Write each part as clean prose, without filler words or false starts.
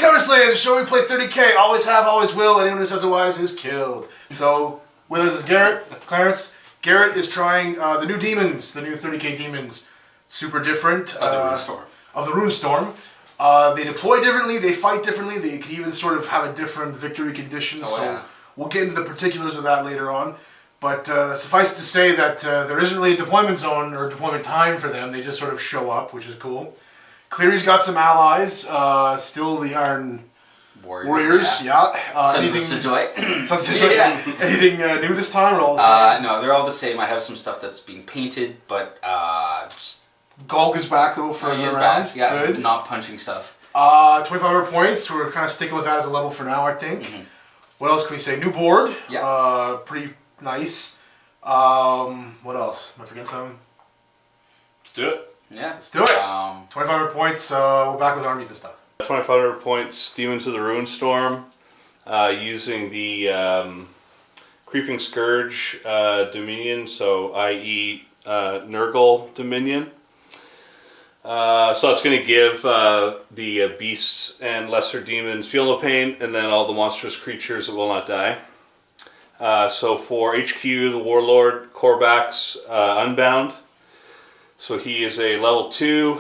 Terror Slayer, the show we play 30k, always have, always will, anyone who says otherwise is killed. So, with us is Garrett, Clarence. Garrett is trying the new Demons, the new 30k Demons. Super different. Of the Ruinstorm. Of the Ruinstorm. They deploy differently, they fight differently, they can even sort of have a different victory condition, we'll get into the particulars of that later on. But suffice to say that there isn't really a deployment zone or deployment time for them, they just sort of show up, which is cool. Cleary's got some allies, still the Iron Warriors, yeah. Anything new this time or all the same? No, they're all the same. I have some stuff that's being painted, but Gulg is back though for he is round. back. Yeah, good. Not punching stuff. 2,500 points. We're kind of sticking with that as a level for now, I think. Mm-hmm. What else can we say? New board. Yeah. Pretty nice. What else? Am I forgetting something? Let's do it. Yeah. Let's do it. 2,500 points. We're back with armies and stuff. 2,500 points. Demons of the Ruinstorm. Using the Creeping Scourge Dominion, so i.e. Nurgle Dominion. So it's going to give the beasts and lesser demons feel no pain, and then all the monstrous creatures that will not die. So for HQ, the Warlord, Korvax, Unbound. So he is a level 2.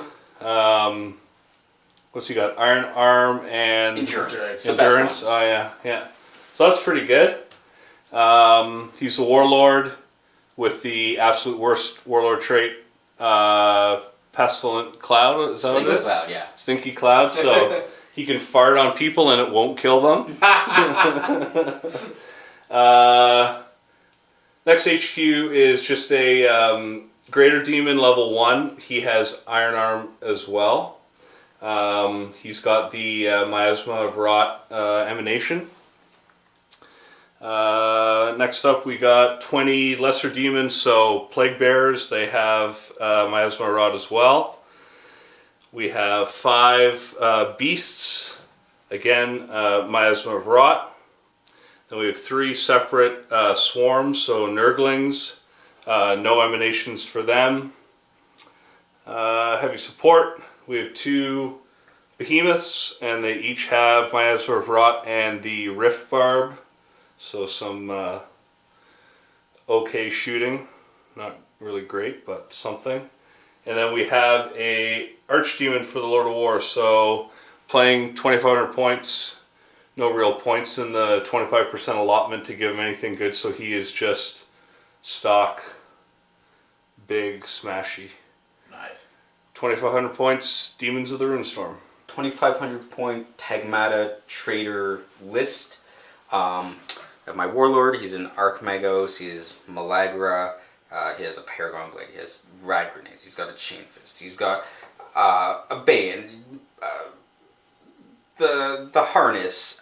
What's he got? Iron Arm and Endurance. Endurance. Oh yeah. So that's pretty good. He's the Warlord with the absolute worst Warlord trait. Pestilent Cloud, is that what it is? Cloud, yeah. Stinky Cloud, so he can fart on people and it won't kill them. Next HQ is just a Greater Demon level 1. He has Iron Arm as well. He's got the Miasma of Rot Emanation. Next up we got 20 Lesser Demons, so Plague Bearers, they have Miasma of Rot as well. We have 5 Beasts, again Miasma of Rot. Then we have 3 separate Swarms, so Nurglings, no emanations for them. Heavy Support, we have 2 Behemoths, and they each have Miasma of Rot and the Rift Barb. So some okay shooting, not really great, but something. And then we have a Archdemon for the Lord of War. So playing 2,500 points, no real points in the 25% allotment to give him anything good. So he is just stock, big, smashy. Nice. 2,500 points, Demons of the Ruinstorm. 2,500 point Tagmata Trader list. I have my Warlord, he's an Archmagos, he is Malagra, he has a Paragon Blade, he has Rad Grenades, he's got a Chain Fist, he's got a Bane, the Harness,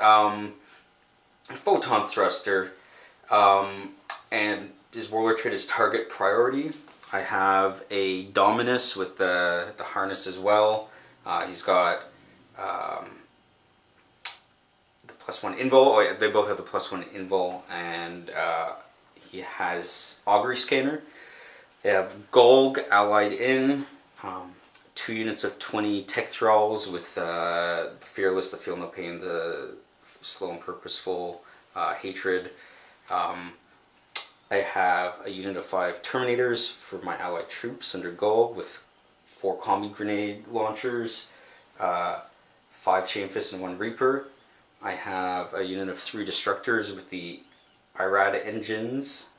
Photon Thruster, and his Warlord trait is Target Priority. I have a Dominus with the Harness as well. He's got +1 invul. Oh yeah, they both have the +1 invul, and he has Augury Scanner. They have Gulg allied in, 2 units of 20 Tech Thralls with the Fearless, the Feel No Pain, the Slow and Purposeful Hatred. I have a unit of 5 Terminators for my allied troops under Gulg with 4 Combi Grenade Launchers, 5 Chain Fists and 1 Reaper. I have a unit of 3 Destructors with the Irad engines.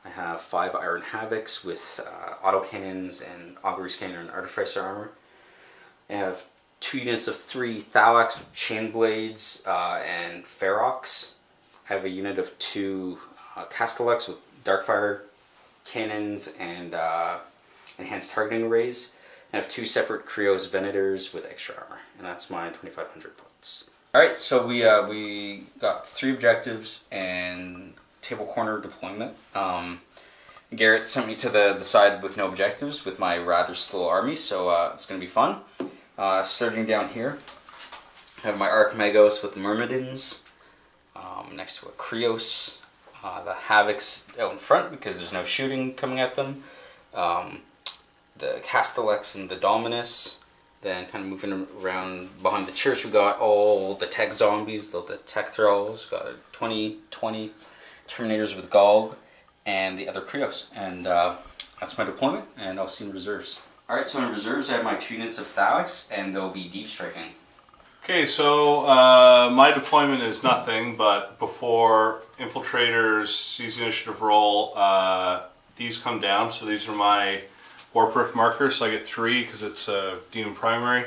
I have 5 Iron Havocs with autocannons and Augury Scanner and Artificer armor. I have 2 units of 3 Thalax with Chain Blades and Ferox. I have a unit of 2 Castellux with Darkfire cannons and enhanced targeting arrays. I have 2 separate Krios Venators with extra armor, and that's my 2,500 points. Alright, so we got 3 objectives and table corner deployment. Garrett sent me to the side with no objectives with my rather slow army, so it's going to be fun. Starting down here, I have my Archmagos with Myrmidons, next to a Krios, the Havocs out in front because there's no shooting coming at them, the Castellux and the Dominus, Then kind of moving around behind the church, we got all the tech zombies, the tech thralls, got 20 Terminators with Gog, and the other Krios. And that's my deployment, and I'll see in reserves. Alright, so in reserves I have my 2 units of Thalax, and they'll be deep striking. Okay, so my deployment is nothing, but before Infiltrators sees the initiative roll, these come down, so these are my Warp Rift markers, so I get 3 because it's a Demon primary.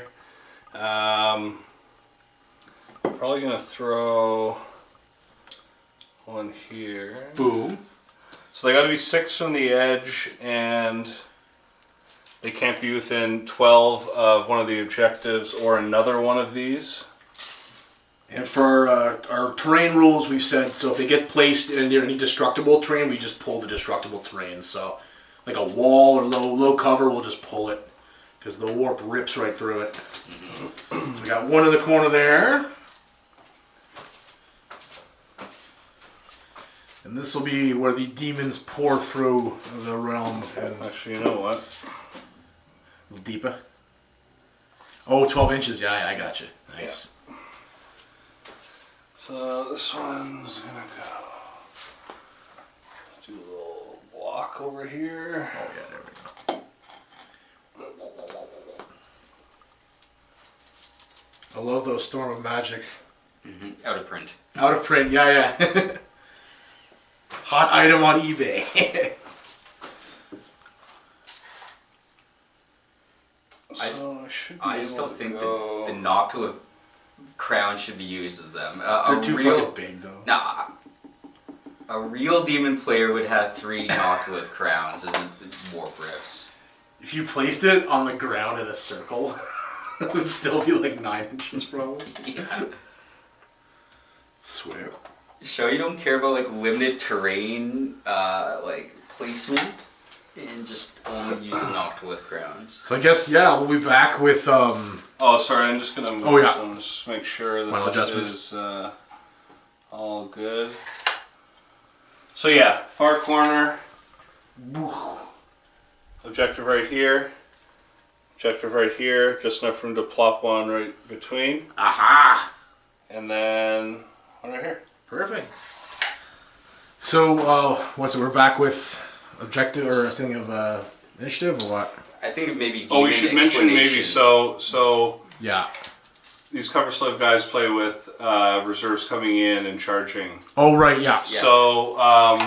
Probably going to throw one here. Boom. So they got to be 6 from the edge, and they can't be within 12 of one of the objectives or another one of these. And for our terrain rules, we've said, so if they get placed in any destructible terrain, we just pull the destructible terrain. So, like a wall or low cover, we'll just pull it, because the warp rips right through it. So we got one in the corner there. And this will be where the demons pour through the realm. And Actually, you know what? a little deeper. Oh, 12 inches. Yeah, I got you. Nice. Yeah. So this one's gonna go. Do a little block over here. Oh, yeah, there we go. I love those Storm of Magic. Out of print. Out of print, yeah. Hot item on eBay. I still think that the Noctula crown should be used as them. They're too fucking big, though. Nah, a real demon player would have 3 Noctula crowns as warp rifts. If you placed it on the ground in a circle, it would still be like 9 inches, probably. Yeah. Swear. Show you don't care about like limited terrain, like placement, and just only use the Noctula crowns. So I guess, yeah, we'll be back with, Oh, sorry, I'm just gonna move some, just make sure that Final this adjustments. is all good. So yeah, far corner. Objective right here. Objective right here, just enough room to plop one right between. Aha! And then one right here. Perfect. So, we're back with objective or something of initiative or what? I think maybe. Oh, we should mention maybe so. Yeah. These cover slave guys play with reserves coming in and charging. Oh right, yeah. So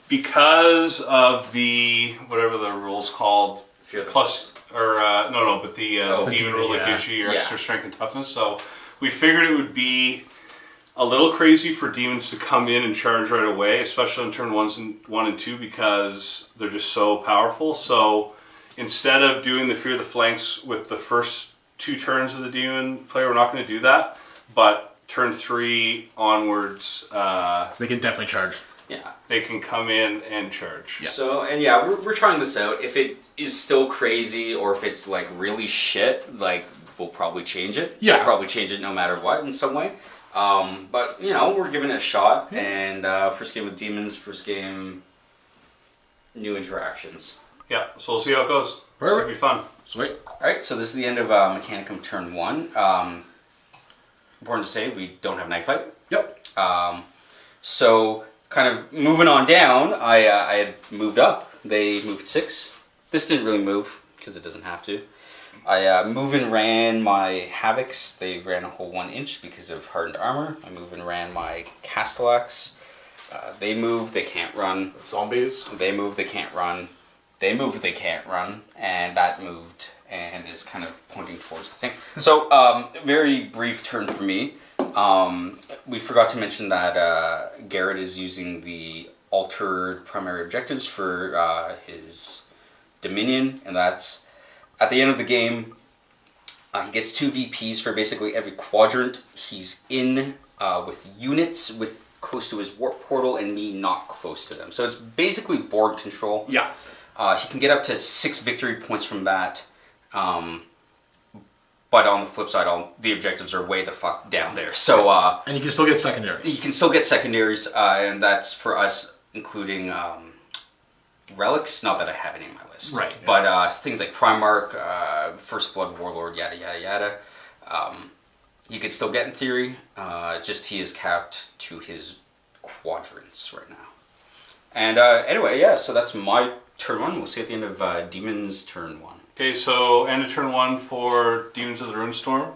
because of the whatever the rule's called, plus or but the demon rule that gives you your extra strength and toughness. So we figured it would be a little crazy for demons to come in and charge right away, especially on turn 1 and 2, because they're just so powerful. So instead of doing the Fear of the Flanks with the first 2 turns of the demon player, we're not going to do that. But turn 3 onwards, they can definitely charge. Yeah, they can come in and charge. Yeah. So we're trying this out. If it is still crazy, or if it's like really shit, like we'll probably change it. Yeah, we'll probably change it no matter what in some way. But we're giving it a shot, and first game with demons, first game, new interactions. Yeah, so we'll see how it goes. Perfect. It'll be fun. Sweet. Alright, so this is the end of Mechanicum turn 1. Important to say, we don't have Night Fight. Yep. So, kind of moving on down, I had moved up. They moved 6. This didn't really move, because it doesn't have to. I move and ran my Havocs. They ran a whole 1 inch because of hardened armor. I move and ran my Castellax. They move, they can't run. Zombies. They move, they can't run. They move, they can't run. And that moved and is kind of pointing towards the thing. So, very brief turn for me. We forgot to mention that Garrett is using the altered primary objectives for his Dominion, and that's at the end of the game. He gets 2 VPs for basically every quadrant he's in with units with close to his warp portal and me not close to them. So it's basically board control. Yeah. He can get up to 6 victory points from that. But on the flip side, the objectives are way the fuck down there. So and you can still get secondaries. You can still get secondaries, and that's for us, including relics. Not that I have any in my list. Right. But things like Primarch, First Blood Warlord, yada yada yada, he could still get in theory. Just he is capped to his quadrants right now. And anyway, yeah. So that's my turn 1. We'll see at the end of Demons turn 1. Okay, so end of turn 1 for Demons of the Ruinstorm.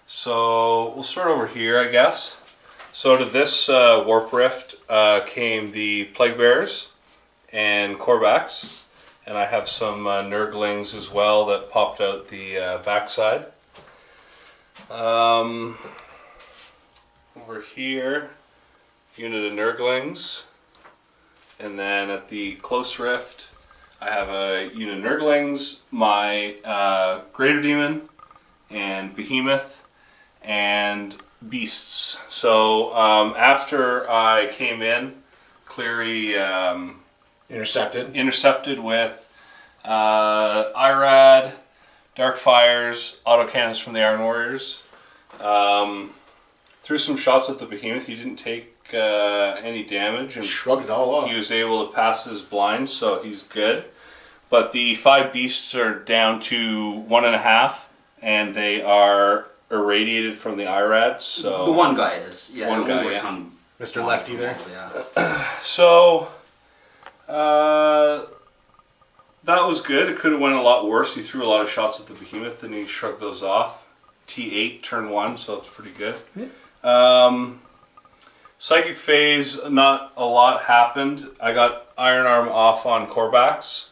So we'll start over here, I guess. So to this Warp Rift came the Plague Bearers and Korbaks, and I have some Nurglings as well that popped out the backside. Over here, unit of Nurglings, and then at the Close Rift, I have a unit of Nurglings, my Greater Demon, and Behemoth, and Beasts. So after I came in, Cleary intercepted with Irad, Dark Fires, autocannons from the Iron Warriors. Threw some shots at the Behemoth. He didn't take any damage, and shrugged it all off. He was able to pass his blind, so he's good. But the 5 beasts are down to 1.5, and they are irradiated from the Irad. So the one guy is, yeah. One guy, yeah. Mr. Lefty there. Yeah. So that was good. It could have went a lot worse. He threw a lot of shots at the Behemoth, and he shrugged those off. T8 turn 1, so it's pretty good. Yeah. Psychic phase, not a lot happened. I got Iron Arm off on Korbaks.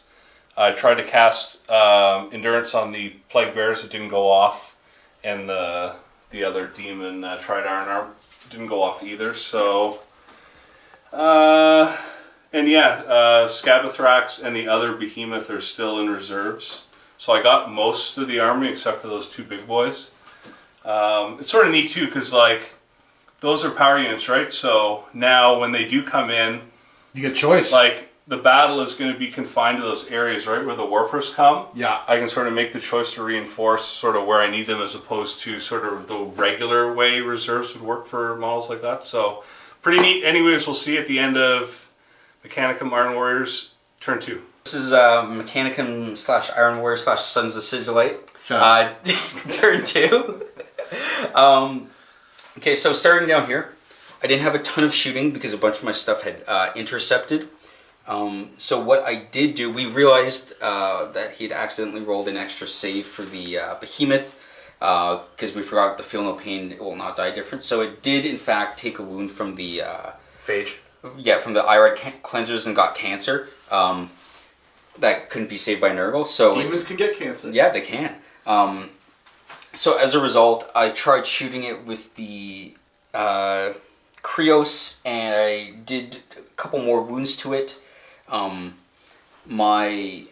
I tried to cast Endurance on the Plague Bears. It didn't go off. And the other demon tried Iron Arm. Didn't go off either. So, Scabathrax and the other Behemoth are still in reserves. So I got most of the army except for those 2 big boys. It's sort of neat too, because like, those are power units, right? So now when they do come in, you get choice. Like, the battle is going to be confined to those areas, right, where the Warpers come. Yeah. I can sort of make the choice to reinforce sort of where I need them, as opposed to sort of the regular way reserves would work for models like that. So pretty neat. Anyways, we'll see at the end of Mechanicum Iron Warriors turn 2. This is Mechanicum / Iron Warrior / Sons of Sigilite. Turn 2. Okay, so starting down here, I didn't have a ton of shooting because a bunch of my stuff had intercepted. So what I did do, we realized that he had accidentally rolled an extra save for the Behemoth, because we forgot the Feel No Pain It Will Not Die difference. So it did, in fact, take a wound from the... Phage. Yeah, from the Irad cleansers and got cancer. That couldn't be saved by Nurgle. So Demons can get cancer. Yeah, they can. So as a result, I tried shooting it with the Krios, and I did a couple more wounds to it. My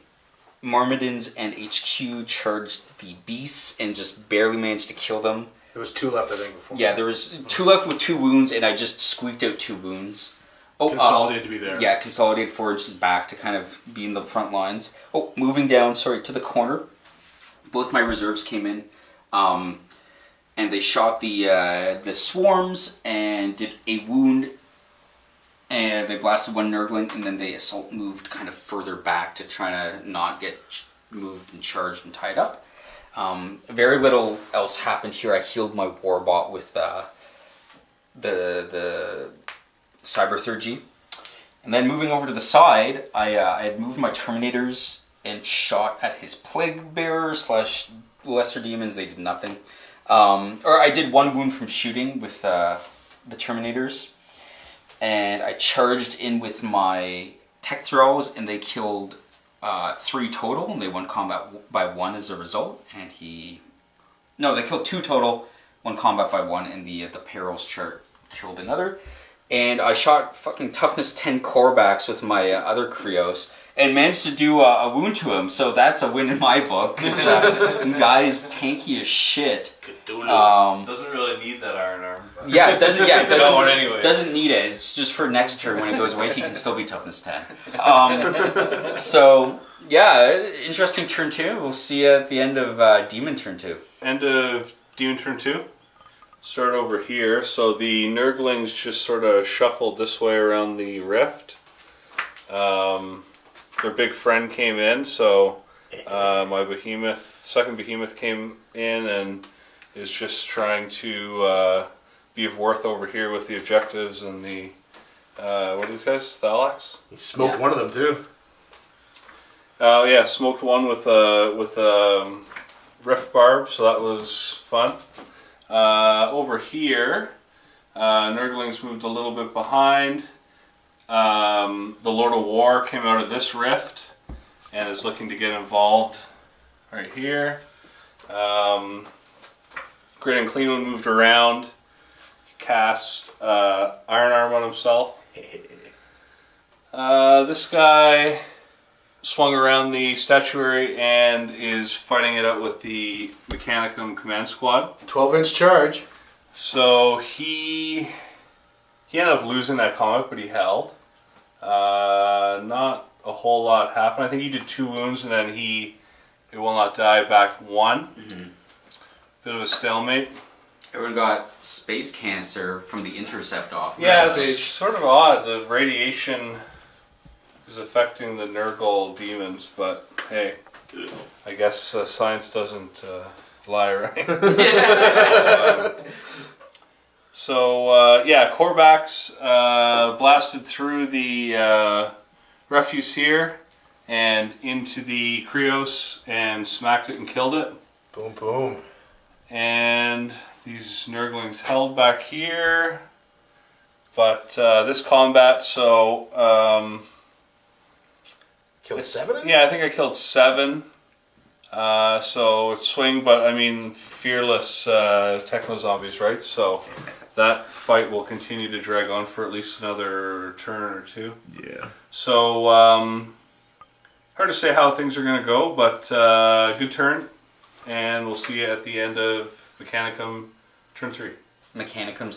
Myrmidons and HQ charged the beasts and just barely managed to kill them. There was 2 left, I think, before. Yeah, there was 2 left with 2 wounds, and I just squeaked out 2 wounds. Consolidated to be there. Yeah, consolidated 4 inches back to kind of be in the front lines. Moving down, to the corner. Both my reserves came in, and they shot the swarms and did a wound. And they blasted 1 Nurgling, and then they assault moved kind of further back to try to not get moved and charged and tied up. Very little else happened here. I healed my Warbot with the Cyber 3G. And then moving over to the side, I had moved my Terminators and shot at his Plague Bearer / Lesser Demons. They did nothing. Or I did 1 wound from shooting with the Terminators. And I charged in with my Tech Thralls, and they killed 3 total, and they won combat by 1 as a result. And they killed 2 total, 1 combat by 1, and the Perils chart killed another. And I shot fucking toughness 10 Korbaks with my other Krios, and managed to do a wound to him. So that's a win in my book, because guy's tanky as shit. Doesn't really need that Iron Arm. But. Yeah, it doesn't. Yeah, it doesn't, no, anyway. Doesn't need it. It's just for next turn when it goes away. He can still be toughness 10. So yeah, interesting turn 2. We'll see you at the end of Demon turn 2. End of Demon turn 2. Start over here. So the Nurglings just sort of shuffled this way around the rift. their big friend came in, so my second behemoth came in and is just trying to be of worth over here with the objectives and the what are these guys? Thalax? He smoked one of them too. Oh yeah, smoked one with rift barb, so that was fun. Over here, Nurglings moved a little bit behind. The Lord of War came out of this rift and is looking to get involved right here. Great and Clean One moved around. He cast Iron Arm on himself. This guy swung around the statuary and is fighting it out with the Mechanicum command squad. 12-inch charge. So he ended up losing that combat, but he held. Not a whole lot happened. I think he did 2 wounds, and then it will not die back 1. Mm-hmm. Bit of a stalemate. Everyone got space cancer from the intercept off. Yeah, it's sort of odd. The radiation is affecting the Nurgle demons, but hey, I guess science doesn't lie, right? So Korvax blasted through the refuse here and into the Krios and smacked it and killed it. Boom, boom. And these Nurglings held back here, but this combat, so Killed 7? yeah, I think I killed 7. So it's swing, but I mean fearless techno zombies, right? So that fight will continue to drag on for at least another turn or 2. Yeah. So hard to say how things are going to go, but good turn, and we'll see you at the end of Mechanicum turn 3. Mechanicum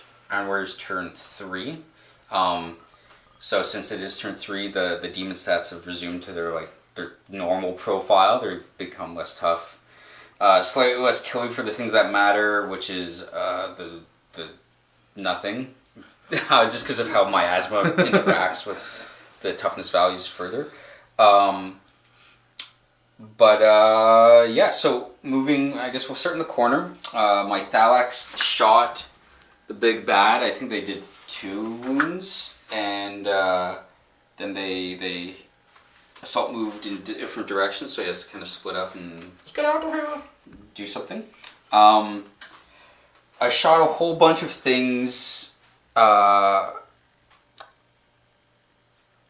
/ Iron Warriors turn 3. So since it is turn 3, the demon stats have resumed to their normal profile. They've become less tough, slightly less killing for the things that matter, which is the nothing, just because of how miasma interacts with the toughness values further. So moving, I guess we'll start in the corner. My Thalax shot the big bad. I think they did 2 wounds, and then they assault moved in different directions, so he has to kind of split up and Get out of here. do something. I shot a whole bunch of things. I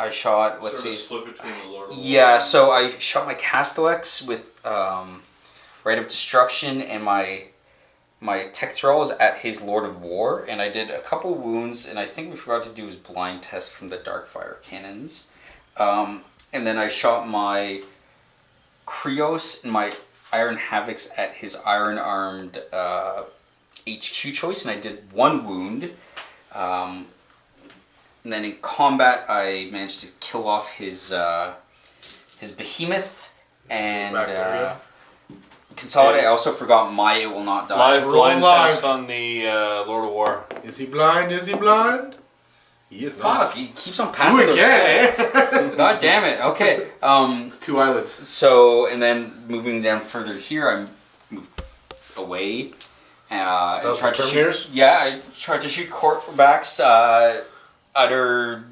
shot, let's see. Split between the Lord of War. Yeah, so I shot my Castellax with Rite of Destruction, and my tech throw was at his Lord of War, and I did a couple wounds, and I think we forgot to do his blind test from the Darkfire cannons. And then I shot my Krios and my Iron Havocs at his Iron Armed HQ choice, and I did 1 wound. And then in combat, I managed to kill off his Behemoth and Consolidate. I also forgot my It Will Not Die. Live blind live. test on the Lord of War. Is he blind? Is he blind? He is not. Fuck, he keeps on passing those tests. God damn it. Okay. It's 2 eyelids. So, and then moving down further here, I moved away. And tried to shoot. Yeah, I tried to shoot Korvax. Utter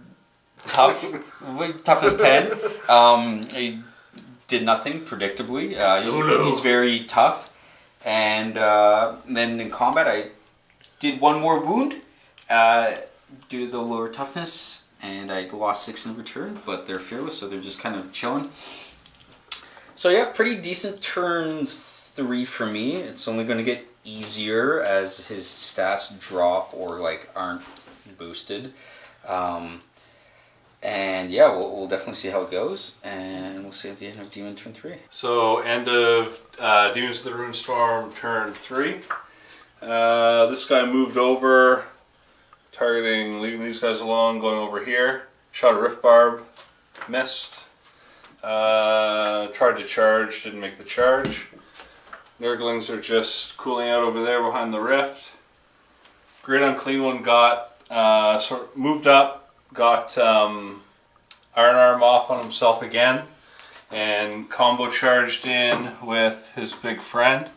toughness 10. He did nothing, predictably. He's very tough. And then in combat, I did 1 more wound due to the lower toughness, and I lost 6 in return, but they're fearless, so they're just kind of chilling. So yeah, pretty decent turn 3 for me. It's only going to get easier as his stats drop or aren't boosted. And yeah, we'll definitely see how it goes, and we'll see at the end of Demon turn 3. So end of Demons of the Ruinstorm turn 3. This guy moved over, leaving these guys alone, going over here. Shot a Rift Barb, missed. Tried to charge, didn't make the charge. Nurglings are just cooling out over there behind the rift. Great Unclean One got moved up, got Iron Iron Arm off on himself again, and combo charged in with his big friend,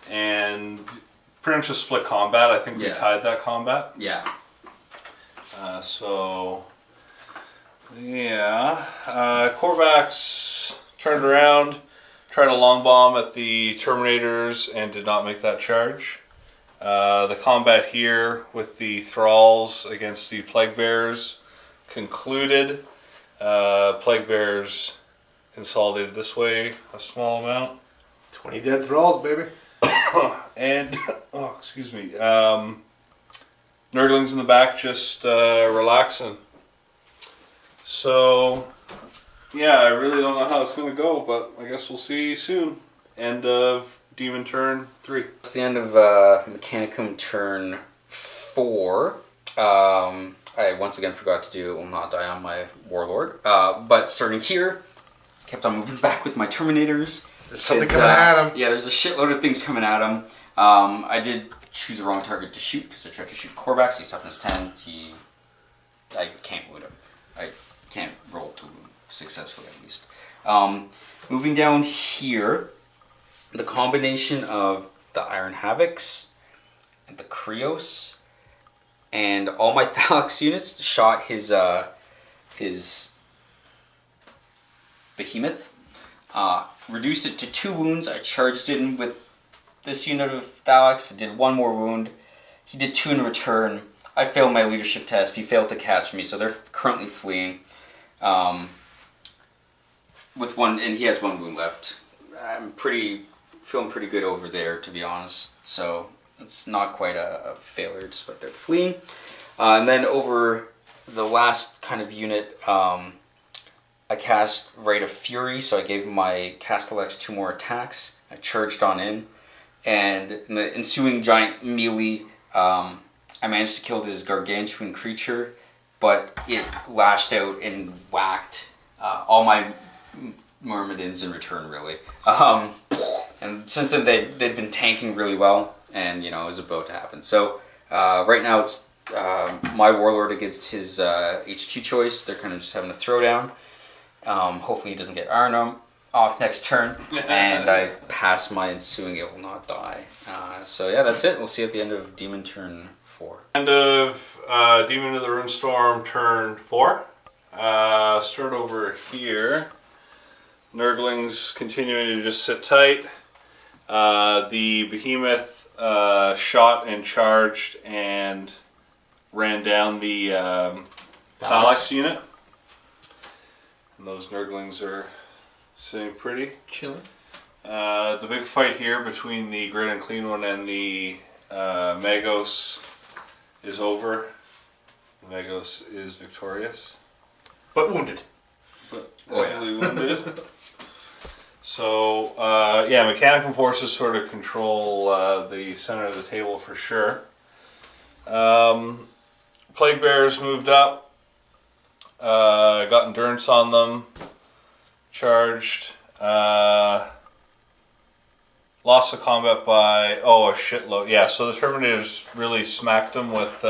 and pretty much a split combat. I think we tied that combat. Yeah. Korvax turned around, tried a long bomb at the Terminators, and did not make that charge. The combat here with the Thralls against the Plague Bears concluded. Plague Bears consolidated this way a small amount. 20 dead Thralls, baby. And, excuse me, Nurglings in the back just relaxing. So, yeah, I really don't know how it's going to go, but I guess we'll see soon. End of Demon turn 3. It's the end of Mechanicum turn 4. I once again forgot to do Will Not Die on my Warlord. But starting here, kept on moving back with my Terminators. There's something coming at him. Yeah, there's a shitload of things coming at him. I did choose the wrong target to shoot because I tried to shoot Korvax. He's toughness 10. I can't wound him. I can't roll to wound successfully, at least. Moving down here, the combination of the Iron Havocs and the Krios and all my Thalax units shot his Behemoth. Reduced it to 2 wounds. I charged in with this unit of Thalax. I did 1 more wound. He did 2 in return. I failed my leadership test. He failed to catch me, so they're currently fleeing. With 1, and he has 1 wound left. I'm feeling pretty good over there, to be honest. So it's not quite a failure, despite their fleeing. And then over the last kind of unit, I cast Rite of Fury, so I gave my Castellax 2 more attacks. I charged on in, and in the ensuing giant melee, I managed to kill this gargantuan creature, but it lashed out and whacked all my Myrmidons in return, really. And since then, they'd been tanking really well, and it was about to happen. So right now, it's my Warlord against his HQ choice. They're kind of just having a throwdown. Hopefully he doesn't get Iron Arm off next turn, and I've passed my ensuing It Will Not Die. So yeah, that's it. We'll see you at the end of Demon turn 4. End of Demon of the Ruinstorm turn 4. Start over here. Nurglings continuing to just sit tight. The Behemoth shot and charged and ran down the Thalax unit. And those Nurglings are sitting pretty. Chilling. The big fight here between the Great and Clean One and the Magos is over. The Magos is victorious. But wounded. But heavily wounded. So, Mechanicum forces sort of control the center of the table for sure. Plague Bears moved up. Got endurance on them. Charged. Lost the combat by a shitload. Yeah, so the Terminators really smacked them with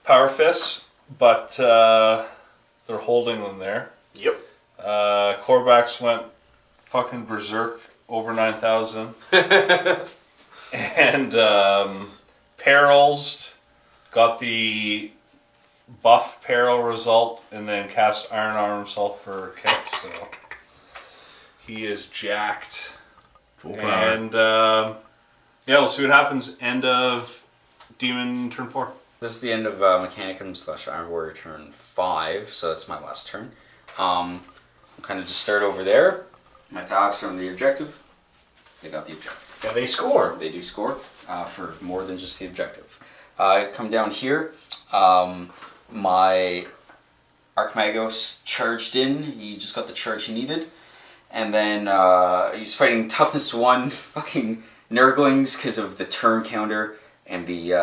Power Fists, but they're holding them there. Yep. Korvax went fucking berserk over 9,000. And Perils got the buff Peril result and then cast Iron Arm himself for kick, so he is jacked. Full power. And we'll see what happens. End of Demon turn 4. This is the end of Mechanicum / Iron Warrior turn 5, so that's my last turn. I'll kind of just start over there. My Thalax are on the objective. They got the objective. And they score. They do score for more than just the objective. Come down here. My Archmagos charged in. He just got the charge he needed. And then he's fighting toughness 1 fucking Nurglings because of the turn counter and the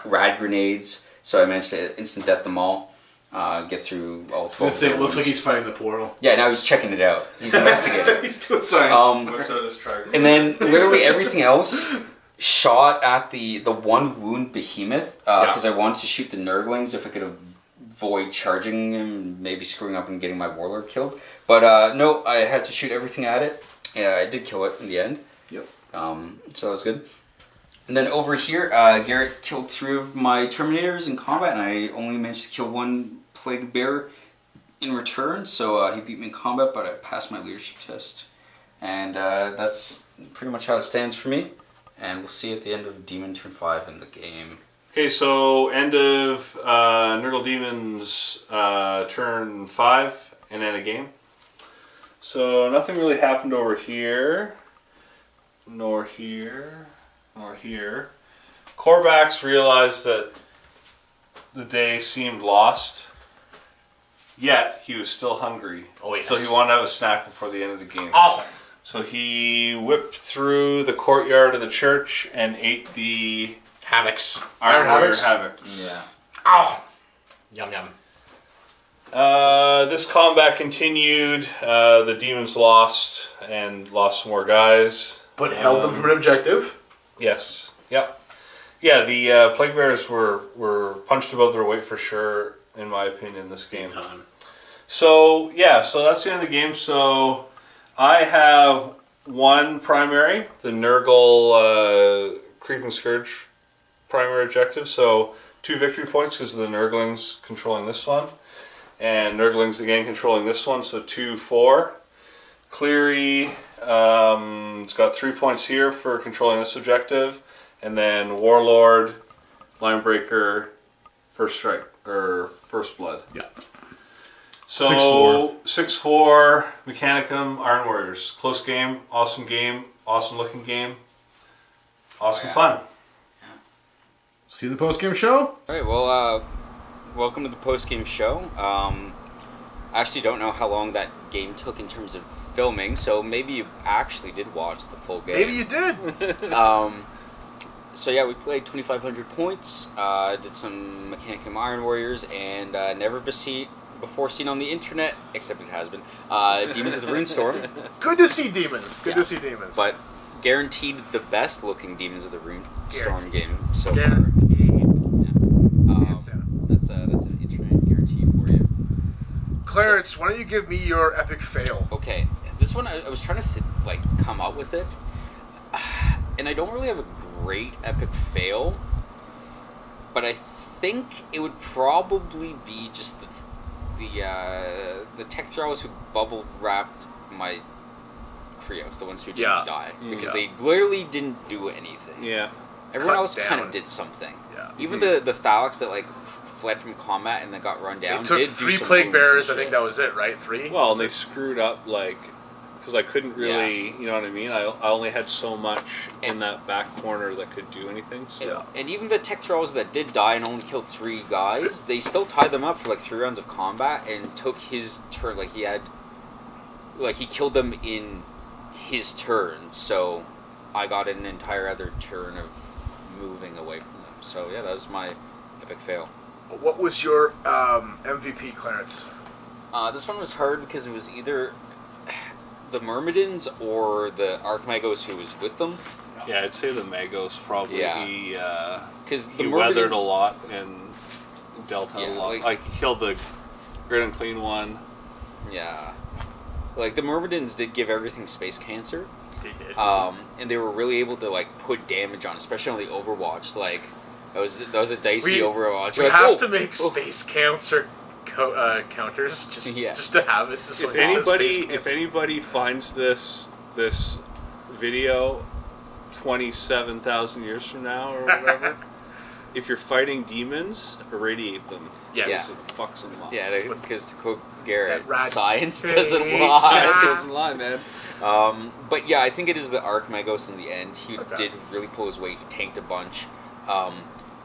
rad grenades. So I managed to instant death them all. Get through all 12. It looks like he's fighting the portal. Yeah, now he's checking it out. He's investigating. He's doing science. And then literally everything else shot at the 1 wound Behemoth because I wanted to shoot the Nurglings if I could avoid charging him, maybe screwing up and getting my warlord killed. But no, I had to shoot everything at it. Yeah, I did kill it in the end. Yep. So that was good. And then over here, Garrett killed 3 of my Terminators in combat, and I only managed to kill 1 Plague Bear in return. So he beat me in combat, but I passed my leadership test. And that's pretty much how it stands for me. And we'll see at the end of Demon turn 5 in the game. Okay, so end of Nurgle Demons turn 5 and end of game. So nothing really happened over here, nor here, nor here. Korvax realized that the day seemed lost, yet he was still hungry. Oh, yes. So he wanted to have a snack before the end of the game. Oh! So he whipped through the courtyard of the church and ate the Havocs. Iron Warrior Havocs. Yeah. Oh! Yum yum. This combat continued. The demons lost and lost some more guys. But held them from an objective. Yes. Yep. Yeah, the Plague Bears were punched above their weight for sure, in my opinion, this game. So, yeah, so that's the end of the game. So, I have 1 primary, the Nurgle Creeping Scourge primary objective. So, 2 victory points because of the Nurglings controlling this one. And Nurglings again controlling this one, so 2-4. Cleary, it's got 3 points here for controlling this objective. And then Warlord, Linebreaker, First Strike, or First Blood. Yeah. So 6-4, Mechanicum, Iron Warriors. Close game, awesome looking game, awesome fun. See the post-game show? Alright, well, welcome to the post-game show. I actually don't know how long that game took in terms of filming, so maybe you actually did watch the full game. Maybe you did. So yeah, we played 2,500 points, did some Mechanicum Iron Warriors, and never before seen on the internet, except it has been, Demons of the Ruinstorm. Good to see Demons. Good to see Demons. But guaranteed the best looking Demons of the Ruinstorm game so far. That's an internet guarantee for you. Clarence, why don't you give me your epic fail? Okay, this one I was trying to come up with it, and I don't really have a great epic fail, but I think it would probably be just the tech throwers who bubble wrapped my Krios, the ones who didn't die, because they literally didn't do anything. Yeah. Everyone else kind of did something. Yeah. Even the Thalax that fled from combat and then got run down. They took did 3 do some Plague moves and Bearers. I shit. think that was it, right? 3. Well, and they screwed up because I couldn't really, you know what I mean? I only had so much in that back corner that could do anything. So. And even the tech throwers that did die and only killed 3 guys, they still tied them up for 3 rounds of combat and took his turn. He killed them in his turn, so I got an entire other turn of moving away from them. So yeah, that was my epic fail. What was your MVP, Clarence? This one was hard because it was either the Myrmidons or the Archmagos who was with them. Yeah, I'd say the Magos probably. Yeah. Because He weathered a lot and dealt out a lot. He killed the Grit and Clean one. Yeah. The Myrmidons did give everything space cancer. They did. And they were really able to put damage on, especially on the Overwatch. That was a dicey Overwatch. We have to make space cancer counters just to have it. Just if anybody finds this video 27,000 years from now or whatever, if you're fighting demons, irradiate them. Yes. It fucks them up. Yeah, because to quote Garrett, science doesn't Science lie. doesn't lie, man. But yeah, I think it is the Archmagos in the end. He did really pull his weight. He tanked a bunch.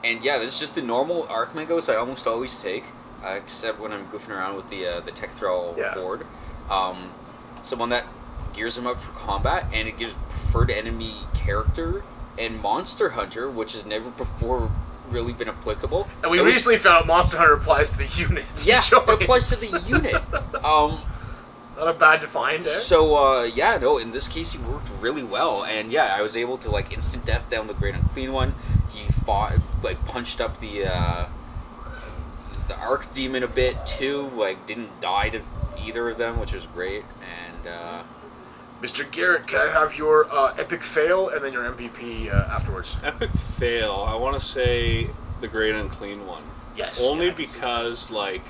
And yeah, this is just the normal Archmagos I almost always take, except when I'm goofing around with the Tech Thrall board. Someone that gears him up for combat, and it gives preferred enemy character and Monster Hunter, which has never before really been applicable. And we recently found out Monster Hunter applies to the unit. Yeah, it applies to the unit. Not a bad define there. So, in this case, he worked really well. And yeah, I was able to, instant death down the Great Unclean one. He fought, punched up the the Arc Demon a bit too. Like, didn't die to either of them, which was great. And Mr. Garrett, can I have your epic fail and then your MVP afterwards? Epic fail. I want to say the Great Unclean one. Yes. Only because, like,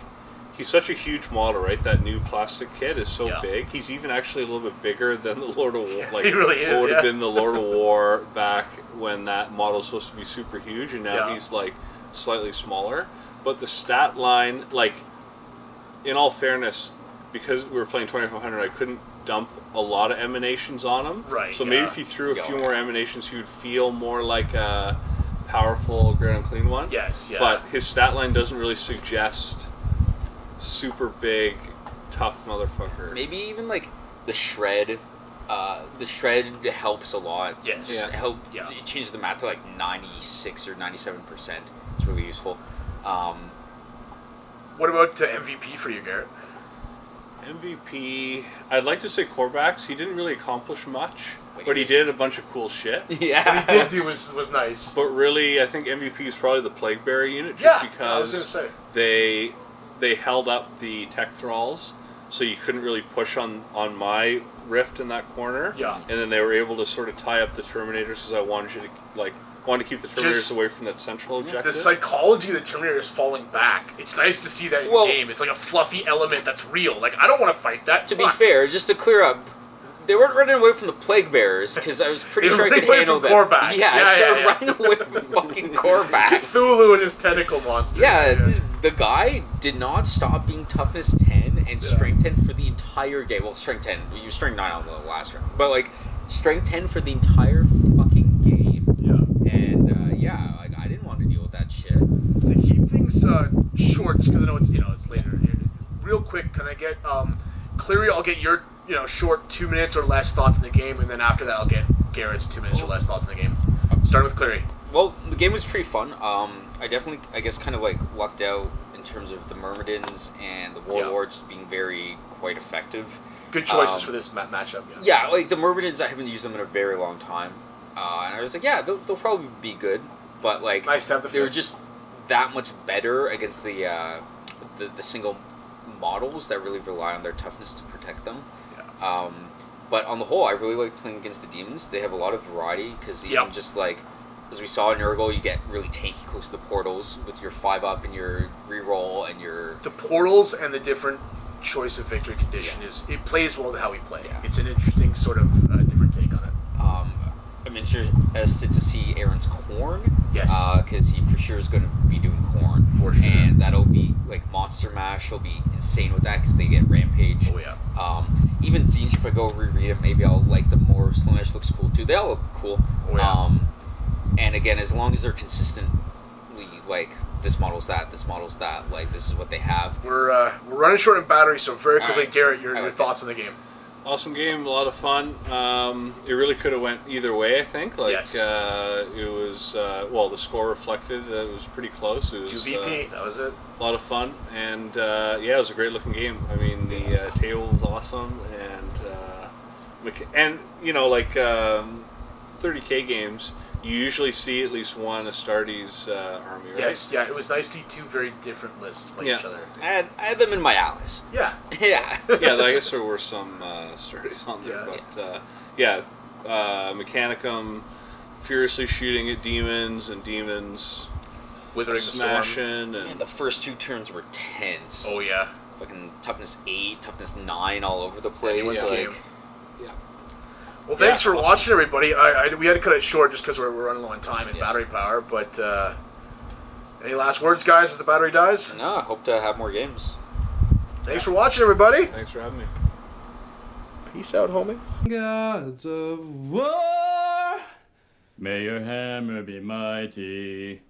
he's such a huge model, right? That new plastic kit is so big. He's even actually a little bit bigger than the Lord of War. Like, he really is, what would have been the Lord of War back when that model was supposed to be super huge, and now he's, like, slightly smaller. But the stat line, like, in all fairness, because we were playing 2500, I couldn't dump a lot of emanations on him. Right. So maybe if you threw a few more emanations, he would feel more like a powerful Great Unclean one. Yes, yeah. But his stat line doesn't really suggest super big, tough motherfucker. maybe even like the shred. The shred helps a lot. Yes. Just Yeah. It changes the math to like 96 or 97%. It's really useful. What about MVP for you, Garrett? MVP, I'd like to say Korvax. He didn't really accomplish much, but he did a bunch of cool shit. Yeah. What he did do was nice. But really, I think MVP is probably the Plague Bearer unit, just because I was gonna say. they held up the tech thralls, so you couldn't really push on my rift in that corner. Yeah. And then they were able to sort of tie up the Terminators because I wanted you to wanted to keep the Terminators away from that central objective. The psychology of the Terminator is falling back. It's nice to see that in the game. It's like a fluffy element that's real. Like, I don't want to fight that. To be fair, just to clear up, they weren't running away from the Plague Bearers, because I was pretty sure I could handle them. Korvax. They were running away from fucking Korvax. Cthulhu and his tentacle monster. The guy did not stop being toughness 10 and strength 10 for the entire game. Well, strength 10. You were strength 9 on the last round. But, like, strength 10 for the entire fucking game. Yeah. And, like, I didn't want to deal with that shit. To keep things short, just because I know it's later. Real quick, can I get Cleary? I'll get your short 2 minutes or less thoughts in the game, and then after that, I'll get Garrett's 2 minutes or less thoughts in the game. Starting with Cleary. Well, the game was pretty fun. I definitely, I guess, kind of like lucked out in terms of the Myrmidons and the Warlords being quite effective. Good choices for this matchup. Yes. Yeah, like the Myrmidons, I haven't used them in a very long time, and I was like, they'll probably be good, but like, nice to have they were just that much better against the single models that really rely on their toughness to protect them. Yeah. But on the whole, I really like playing against the Demons. They have a lot of variety, because even just like, as we saw in Nurgle, you get really tanky close to the portals with your 5-up and your reroll and your... The portals and the different choice of victory condition it plays well to how we play. Yeah. It's an interesting sort of different take on it. I'm interested to see Aaron's Corn. Yes. Because he for sure is going to be doing Corn. For sure. And that'll be like Monster Mash. He'll be insane with that because they get Rampage. Oh, yeah. Even Zinch, if I go reread it, maybe I'll like them more. Slaanesh looks cool too. They all look cool. Oh, yeah. And again, as long as they're consistently like, this model's that, like, this is what they have. We're running short in battery, so very quickly, right. Garrett, your thoughts on the game. Awesome game, a lot of fun. It really could have went either way, I think. Like, yes. It was, the score reflected it was pretty close. It was 2VP, that was it. A lot of fun, and it was a great looking game. I mean, the table was awesome, and 30K games, you usually see at least one Astartes army, right? Yes, yeah, it was nice to see two very different lists play each other. I had them in my allies. Yeah. Yeah. I guess there were some Astartes on there, Mechanicum furiously shooting at demons, and demons withering smashing. And the first 2 turns were tense. Oh, yeah. Fucking toughness 8, toughness 9 all over the place. Well, thanks for watching, everybody. We had to cut it short just because we're running low on time and battery power. But any last words, guys, as the battery dies? No, I hope to have more games. Thanks for watching, everybody. Thanks for having me. Peace out, homies. Gods of war, may your hammer be mighty.